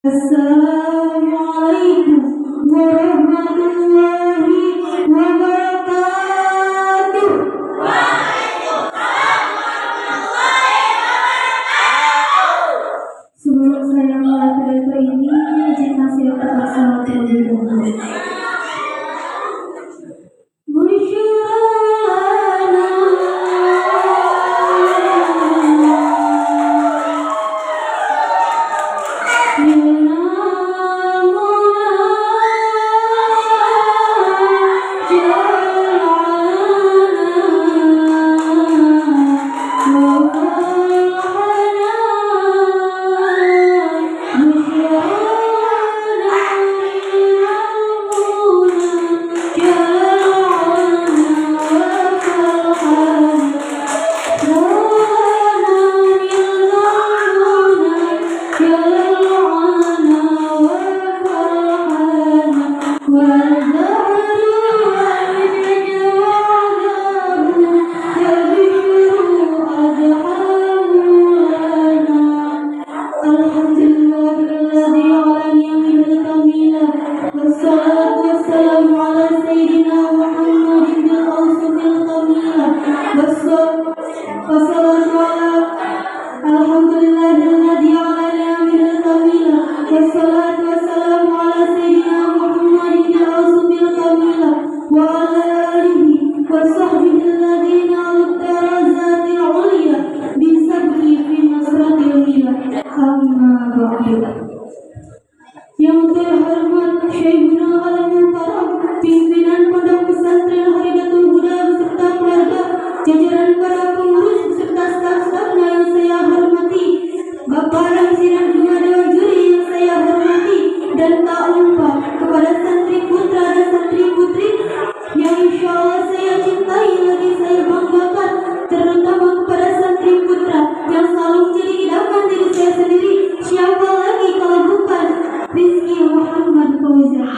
Assalamualaikum warahmatullahi wabarakatuh. Sebelum saya mulai pidato ini, izinkan saya bersalat terlebih dahulu. Yang terhormat Syekhuna Al-Muhtaram, pimpinan Pondok Pesantren Haridatul Huda beserta keluarga, jajaran para pengurus beserta staf-stafnya yang saya hormati, Bapak Ramzi dan juga Dewan Juri yang saya hormati, dan tak lupa kepada santri putra dan santri putri yang insya Allah saya cintai lagi saya banggakan, terutama kepada santri putra yang selalu menjadi idaman diri saya sendiri. Siapa lagi kalau bukan Rizky Muhammad Fauzan.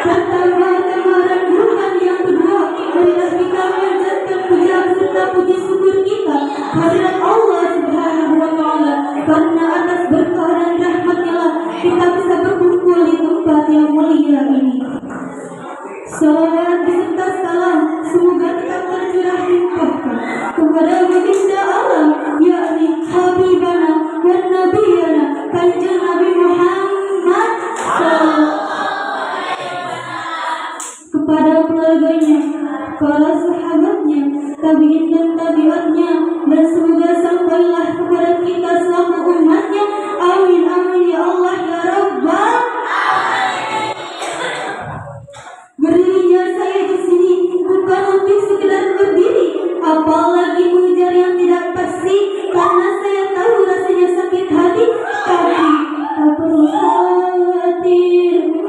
Pertama-tama rangkuman yang kedua, marilah kita menjadikan puja serta puji syukur kita hadirat Allah Subhanahu wa Ta'ala, karena atas berkah dan rahmatnya lah kita bisa berkumpul di tempat yang mulia ini. Salawat beserta salam semoga tetap tercurah limpahkan kepada baginda alam, yakni Habibana wa Nabiyana Kanjeng Nabi Muhammad kepada keluarganya, para sahabatnya, tabi'in dan tabi'atnya, dan semoga sampailah kepada kita selaku umatnya. Amin amin ya Allah ya Rabbal. Berdirinya saya di sini bukan untuk sekedar berdiri, apalagi mengejar yang tidak pasti, karena saya tahu rasanya sakit hati, tapi tak perlu khawatir.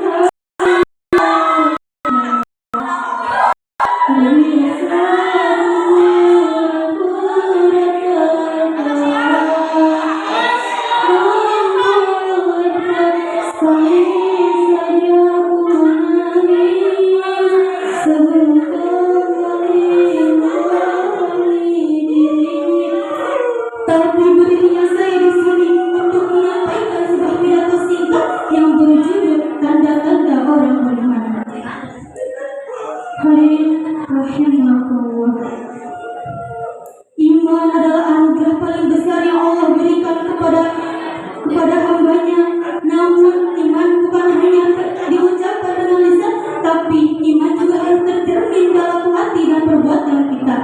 Iman adalah anugerah paling besar yang Allah berikan kepada hambanya. Namun iman bukan hanya diucapkan dengan lisan, tapi iman juga harus tercermin dalam hati dan perbuatan kita.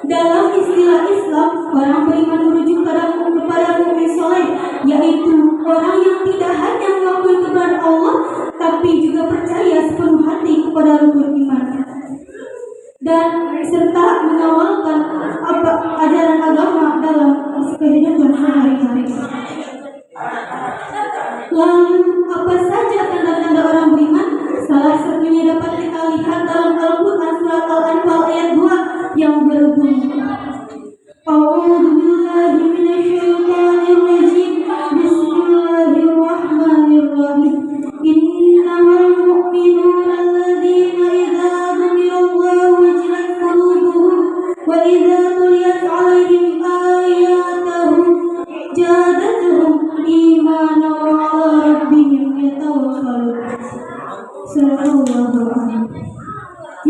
Dalam istilah Islam, orang beriman merujuk kepada mukmin saleh, yaitu orang yang tidak hanya mengakui kebenaran Allah, tapi juga percaya sepenuh hati kepada rukun iman dan serta mengawalkan ajaran agama dalam kehidupan sehari-hari. Lalu apa saja tanda-tanda orang beriman? Salah satunya dapat kita lihat dalam Al-Quran surat Al-Anfal ayat 2 yang berbunyi, A'udzubillahi minasyaitonir rajim. Bismillahirrahmanirrahim. Innamal mu'minuna alladzina idza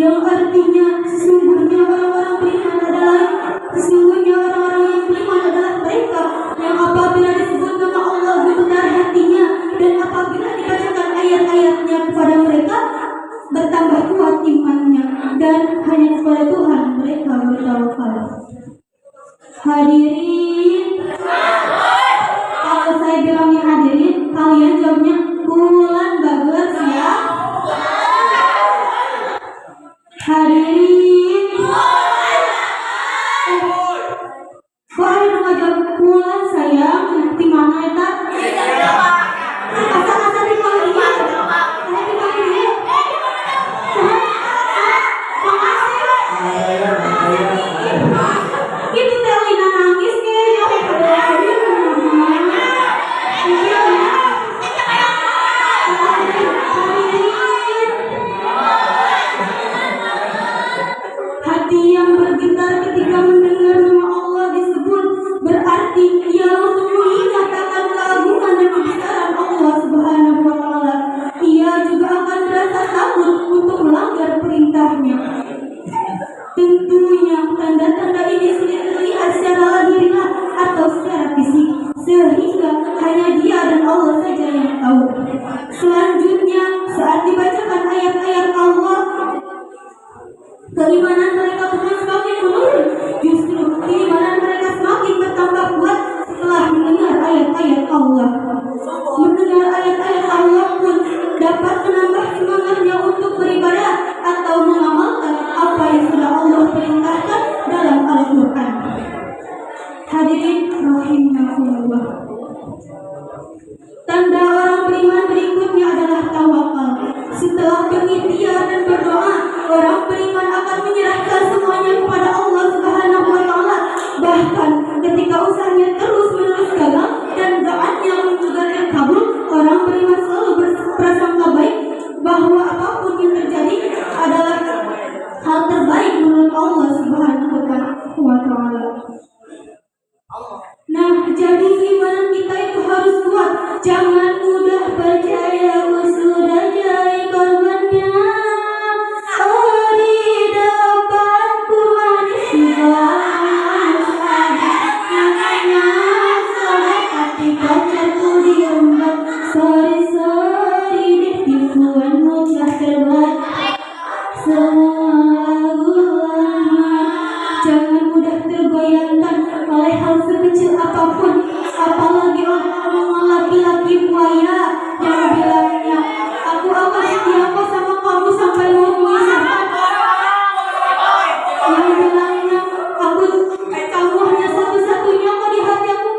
yang artinya sesungguhnya orang-orang beriman adalah mereka yang apabila disebut nama Allah gemetar hatinya, dan apabila dibacakan ayat-ayatnya kepada mereka bertambah kuat imannya, dan hanya kepada Tuhan mereka bertawakal. Hadirin, kalau saya bilangnya hadirin, kalian jawabnya bulan bagus ya. Hadirin, kok ada nggak jawab bulan sayang? Di mana eta? Asal-asal di mana dia? Saya di mana dia? Itu Telina nangis ya. Hati yang bergetar ketika mendengar nama Allah disebut berarti ia langsung mengingat akan keagungan dan kebesaran Allah Subhanahu wa Ta'ala. Ia juga akan merasa takut untuk melanggar perintahnya. Tentunya tanda-tanda ini sulit terlihat secara lahiriah atau secara fisik, sehingga hanya Dia dan Allah saja yang tahu. Selanjutnya, saat dibacakan ayat-ayat Allah, keimanan mereka bukan semakin menurun, justru keimanan mereka semakin bertambah kuat setelah mendengar ayat-ayat Allah. Mendengar ayat-ayat Allah pun dapat menambah semangatnya untuk beribadah atau mengamalkan apa yang sudah Allah perintahkan dalam Al-Quran. Hadirin rahimahullah. Tanda orang beriman berikutnya adalah tawakal. Setelah berikhtiar dan berdoa, orang beriman akan menyerahkan semuanya kepada Allah Subhanahu wa Ta'ala. Bahkan ketika usahanya terus-menerus gagal dan doanya juga terkabul, orang beriman selalu berprasangka baik bahwa apapun yang terjadi adalah hal terbaik menurut Allah Subhanahu wa Ta'ala. Nah, jadi keimanan kita itu harus kuat. Jangan mudah percaya sudah jadi korbannya. Oh, di depanku manisnya makanya salah hati pacarku diembat. Sorry deh, tipuanmu telah terbuat. Jangan mudah tergoyangkan oleh hal sekecil apapun, apalagi orang laki-laki buaya yang bilangnya aku akan setia kok sama kamu sampai maut memisahkan, yang bilangnya kamu hanya satu-satunya kok di hati aku,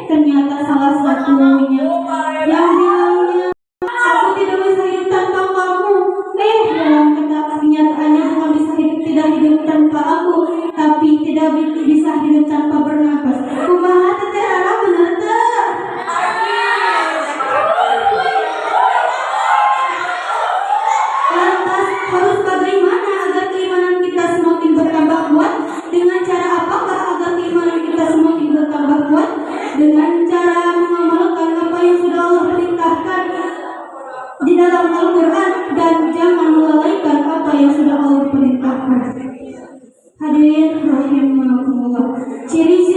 ternyata salah satunya, yang bilangnya aku tidak bisa hidup tanpa kamu, dalam kenyataannya bukan tidak hidup tanpa aku, tapi tidak bisa hidup tanpa bernapas. Kumaha teh rara bener teh. Lantas harus bagaimana agar keimanan kita semakin bertambah kuat? Dengan cara apakah agar keimanan kita semakin bertambah kuat? Dengan cara mengamalkan apa yang sudah Allah perintahkan di dalam Al-Quran dan jangan melalaikan apa yang sudah Allah perintahkan. Hadirin rahimahullah. Ciri